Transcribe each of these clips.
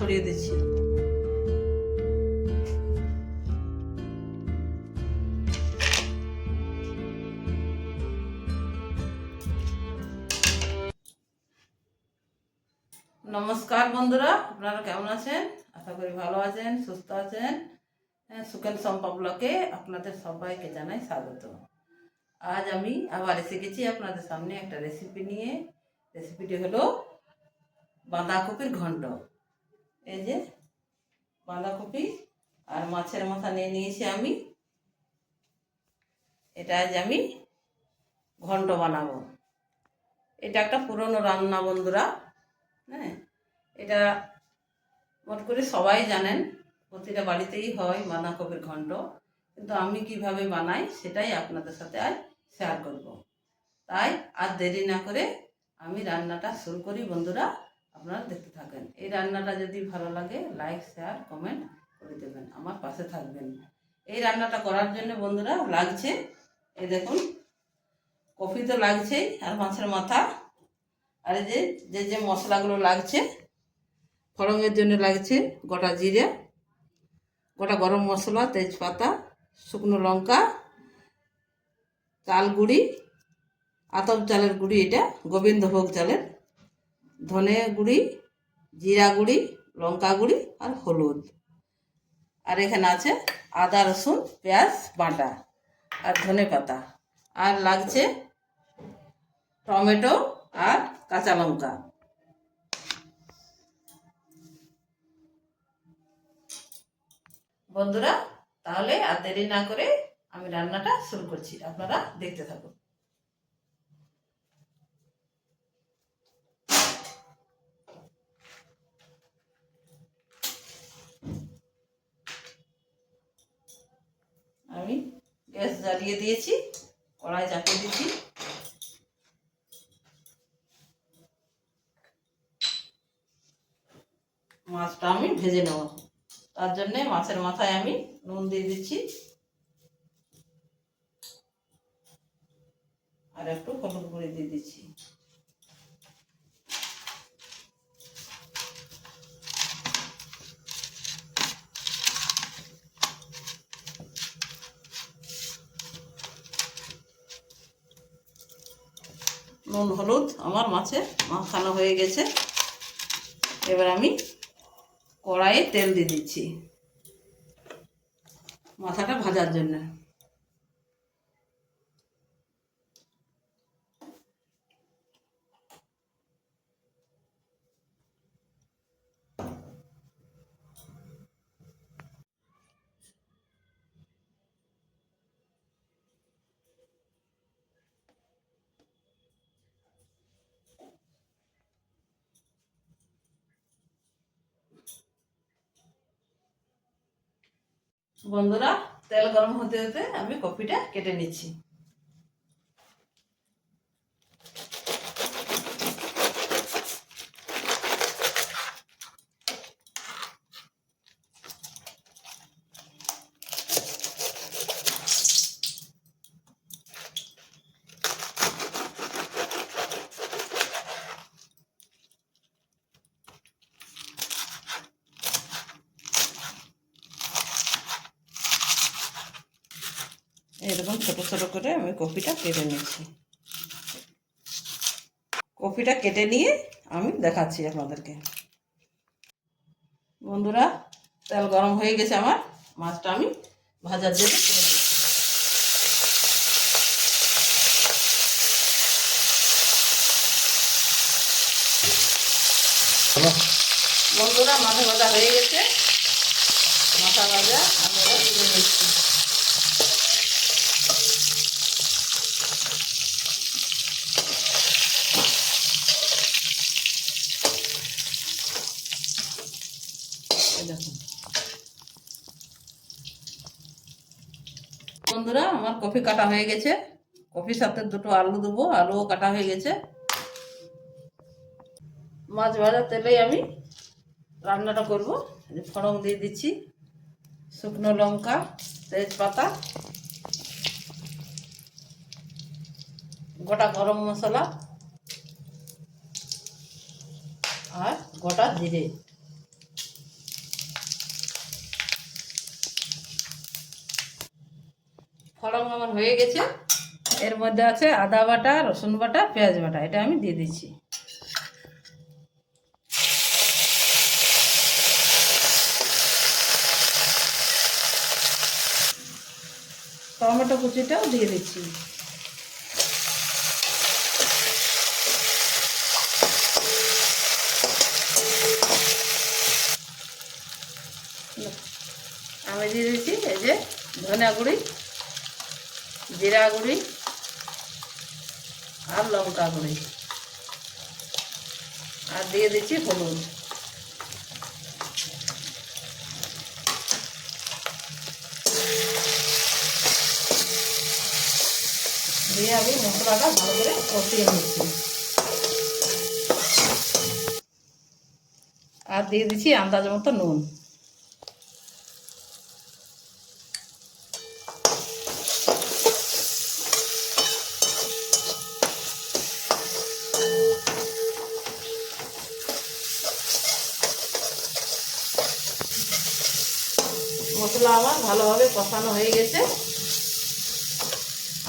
ছড়িয়ে দিচ্ছি। নমস্কার বন্ধুরা, আপনারা কেমন আছেন? আশা করি ভালো আছেন, সুস্থ আছেন। সুখেন সম্পা ব্লকে আপনাদের সবাইকে জানাই স্বাগত। আজ আমি আবার এসে গেছি আপনাদের সামনে একটা রেসিপি নিয়ে। রেসিপিটি হলো বাঁধাকপির ঘন্ট। এই যে বাঁধাকপি আর মাছের মাথা নিয়ে নিয়েছি আমি। এটা আজ আমি ঘন্ট বানাবো। এটা একটা পুরনো রান্না বন্ধুরা। হ্যাঁ, এটা মোট করে সবাই জানেন, প্রতিটা বাড়িতেই হয় বাঁধাকপির ঘন্ট। কিন্তু আমি কিভাবে বানাই সেটাই আপনাদের সাথে আজ শেয়ার করব। তাই আর দেরি না করে আমি রান্নাটা শুরু করি বন্ধুরা। আপনারা দেখতে থাকেন। এই রান্নাটা যদি ভালো লাগে লাইক শেয়ার কমেন্ট করে দেবেন, আমার পাশে থাকবেন। এই রান্নাটা করার জন্য বন্ধুরা লাগছে, এই দেখুন, কপি তো লাগছেই, আর মাছের মাথা, আর এই যে যে মশলাগুলো লাগছে। ফোড়নের জন্য লাগছে গোটা জিরে, গোটা গরম মশলা, তেজপাতা, শুকনো লঙ্কা, চাল গুঁড়ি, আতপ চালের গুঁড়ি, এটা গোবিন্দভোগ চালের, ধনে গুঁড়ি, জিরা গুঁড়ি, লঙ্কা গুঁড়ি আর হলুদ। আর এখানে আছে আদা রসুন পেঁয়াজ বাটা আর ধনে পাতা। আর লাগছে টমেটো আর কাঁচা লঙ্কা। বন্ধুরা তাহলে আর দেরি না করে আমি রান্নাটা শুরু করছি, আপনারা দেখতে থাকুন। আমি গ্যাস জ্বালিয়ে দিয়েছি, কড়াই চাপিয়ে দিচ্ছি। মাছটা আমি ভেজে নেব, তার জন্যে মাছের মাথায় আমি নুন দিয়ে দিচ্ছি আর একটু হলুদ গুঁড়ি দিয়ে দিচ্ছি। নুন হলুদ আমার মাছে মাখানো হয়ে গেছে। এবার আমি কড়াইয়ে তেল দিয়ে দিচ্ছি মাথাটা ভাজার জন্য। বন্ধুরা তেল গরম হতে হতে আমি কপিটা কেটে নিচ্ছি। এরকম ছোট ছোট করে আমি কপিটা কেটে নিচ্ছি। কপিটা কেটে নিয়ে আমি দেখাচ্ছি আপনাদেরকে। বন্ধুরা তেল গরম হয়ে গেছে আমার, মাছটা আমি ভাজার জন্য তুলে নিচ্ছি। বন্ধুরা মাথা ভাজা হয়ে গেছে, মাথা ভাজা আমি এবার তুলে নিচ্ছি। দেখুন বন্ধুরা আমার কফি কাটা হয়ে গেছে, কফির সাথে দুটো আলু দেবো, আলুও কাটা হয়ে গেছে। মাছ ভাজার তেলেই আমি রান্নাটা করব। ফোড়ন দিয়ে দিচ্ছি শুকনো লঙ্কা, তেজপাতা, গোটা গরম মশলা আর গোটা জিরে। আমার হয়ে গেছে। এর মধ্যে আছে আদা বাটা, রসুন বাটা, পেঁয়াজ বাটা, এটা আমি দিয়ে দিচ্ছি। টমেটো কুচিটাও দিয়ে দিচ্ছি। আমি দিয়ে দিচ্ছি এই যে ধনিয়া গুঁড়ি, জিরা গুঁড়ি আর লঙ্কা গুঁড়ি, আর দিয়ে দিচ্ছি হলুদ। দিয়ে আমি মশলাটা ভালো করে কষিয়ে নিচ্ছি। আর দিয়ে দিচ্ছি আন্দাজ মতো নুন। মশলা আমার ভালোভাবে কষানো হয়ে গেছে।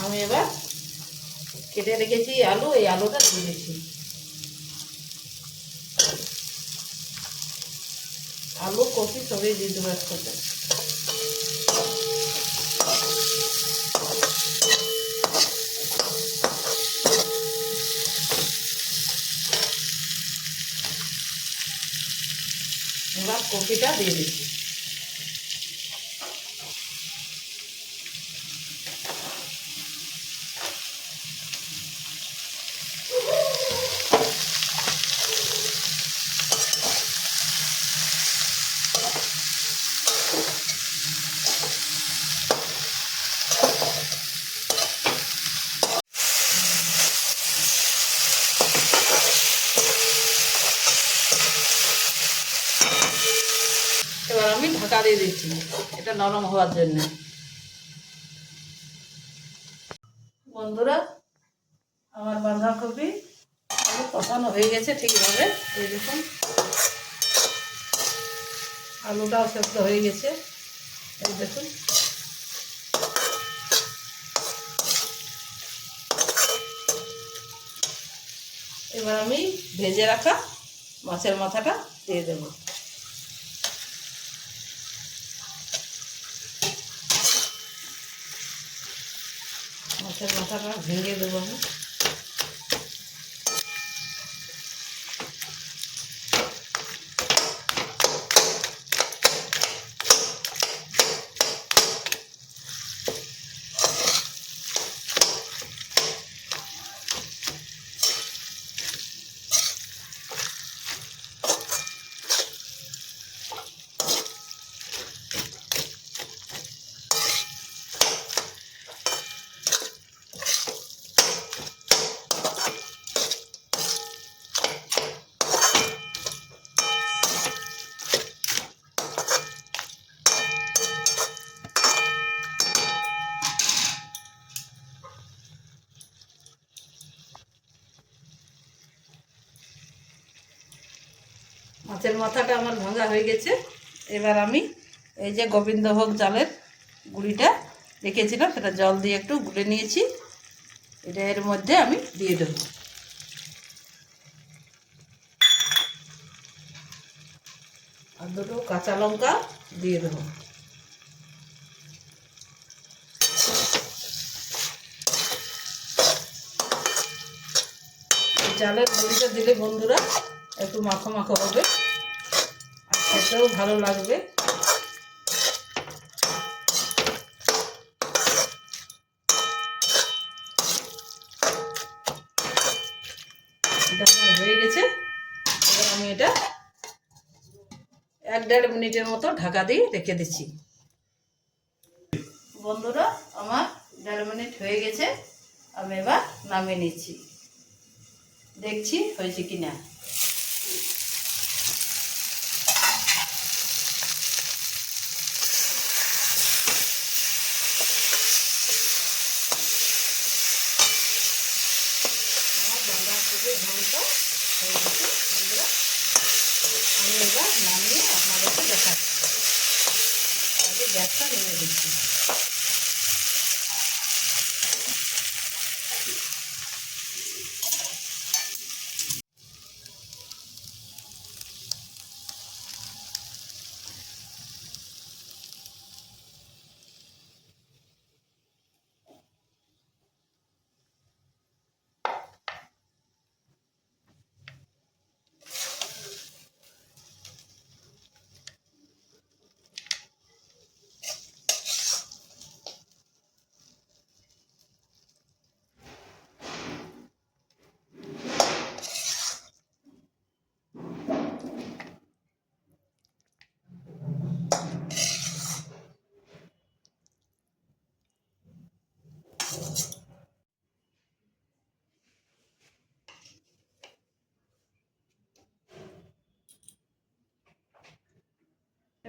আমি এবার কেটে রেখেছি আলু, এই আলুটা দিয়ে দিচ্ছি। আলু কপি সবই দিয়ে দেবো একসাথে। এবার কপিটা দিয়ে দিচ্ছি। এবার আমি ঢাকা দিয়ে দিচ্ছি এটা নরম হওয়ার জন্য। বন্ধুরা, আমার বাঁধাকপি কষানো হয়ে গেছে ঠিকভাবে। এই দেখুন আলুটাও সেদ্ধ হয়ে গেছে। এই দেখুন এবার আমি ভেজে রাখা মাছের মাথাটা দিয়ে দেব। মাছের মাথাটা ভেঙে দেবো আমি। মাছের মাথাটা আমার ভাঙা হয়ে গেছে। এবার আমি এই যে গোবিন্দভোগ চালের গুঁড়িটা রেখেছিলাম সেটা জল দিয়ে একটু গুলে নিয়েছি, এটা এর মধ্যে আমি দিয়ে দেব। আর দুটো কাঁচা লঙ্কা দিয়ে দেবো। চালের গুঁড়িটা দিলে বন্ধুরা একটু মাখো মাখো হবে আর খেতেও ভালো লাগবে। এটা আমার হয়ে গেছে। এবার আমি এটা 1-1.5 মিনিটের মতো ঢাকা দিয়ে রেখে দিচ্ছি। বন্ধুরা, আমার 1.5 মিনিট হয়ে গেছে। আমি এবার নামিয়ে নিচ্ছি, দেখছি হয়েছে কিনা। আমার বাঁধাকপির ঘন্টা হয়ে গেছে বন্ধুরা। আমি এবার নামিয়ে আপনাদেরকে দেখাচ্ছি। আগে গ্যাসটা নেমে দিচ্ছি।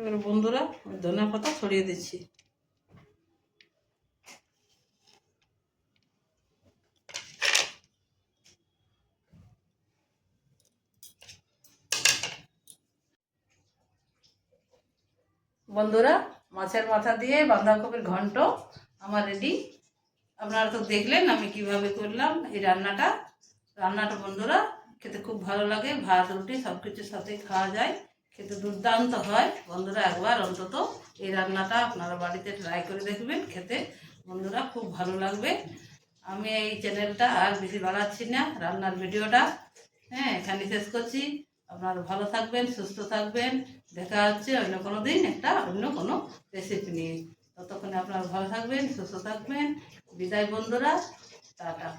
এবার বন্ধুরা ধনে পাতা ছড়িয়ে দিচ্ছি। বন্ধুরা মাছের মাথা দিয়ে বাঁধাকপির ঘন্ট আমার রেডি। আপনারা তো দেখলেন আমি কিভাবে করলাম এই রান্নাটা বন্ধুরা খেতে খুব ভালো লাগে, ভাত রুটি সব কিছুর সাথে খাওয়া যায়, খেতে দুর্দান্ত হয়। বন্ধুরা একবার অন্তত এই রান্নাটা আপনারা বাড়িতে ট্রাই করে দেখবেন, খেতে বন্ধুরা খুব ভালো লাগবে। আমি এই চ্যানেলটা আর বেশি বাড়াচ্ছি না, রান্নার ভিডিওটা এখানে শেষ করছি। আপনারা ভালো থাকবেন, সুস্থ থাকবেন। দেখা হচ্ছে অন্য কোনো দিন অন্য কোনো রেসিপি নিয়ে। ততক্ষণে আপনারা ভালো থাকবেন, সুস্থ থাকবেন। বিদায় বন্ধুরা, টাটা।